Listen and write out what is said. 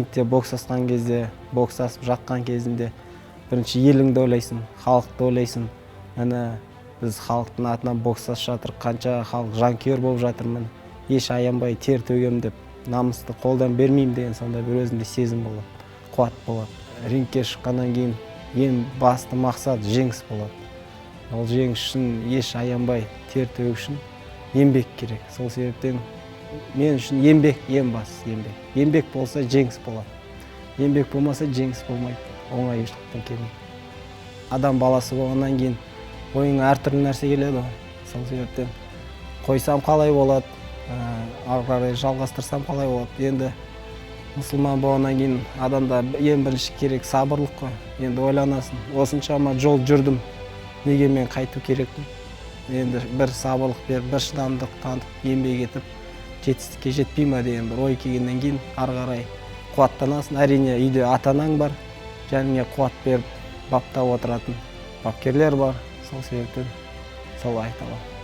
рингте боксасқан кезде, боксасып жатқан кезінде бірінші еліңді ойлайсың, халықты ойлайсың. Міне біз халықтың атынан боксасып жатыр, қанша халық жанкүйер болып жатырмын. Еш аянбай тер төгем деп, намысты қолдан бермеймін деген сондай бір өзінде сезім болады, қуат болады. Рингке шыққаннан кейін ең басты мақсат жеңіс болады. Ол жеңіс үшін еш аянбай тер төгу үшін еңбек керек. Сол себептен мен үшін еңбек ең бастысы, еңбек. Еңбек болса жеңіс болады. Еңбек болмаса жеңіс болмайды. Оңайшылықтан келмейді. Адам баласы болғаннан кейін ойыңа әртүрлі нәрсе келеді. Сол себептен қойсам қалай болады, ары қарай жалғастырсам қалай болады. Енді мұсылман болғаннан кейін адамда ең бірінші керек сабырлық қой. Енді ойланасың, осыншама жол жүрдім, неге мен қайту керекпін? Енді бір сабырлық беріп, бір шыдамдылық танытып, еңбек етіп, жетістікке жетпей ма деген бір ой келгеннен кейін ары қарай қуаттанасың. Әрине үйде ата-анаң бар, жаныңа қуат беріп, баптап отыратын бапкерлер бар. Сол себептен солай айта аламын.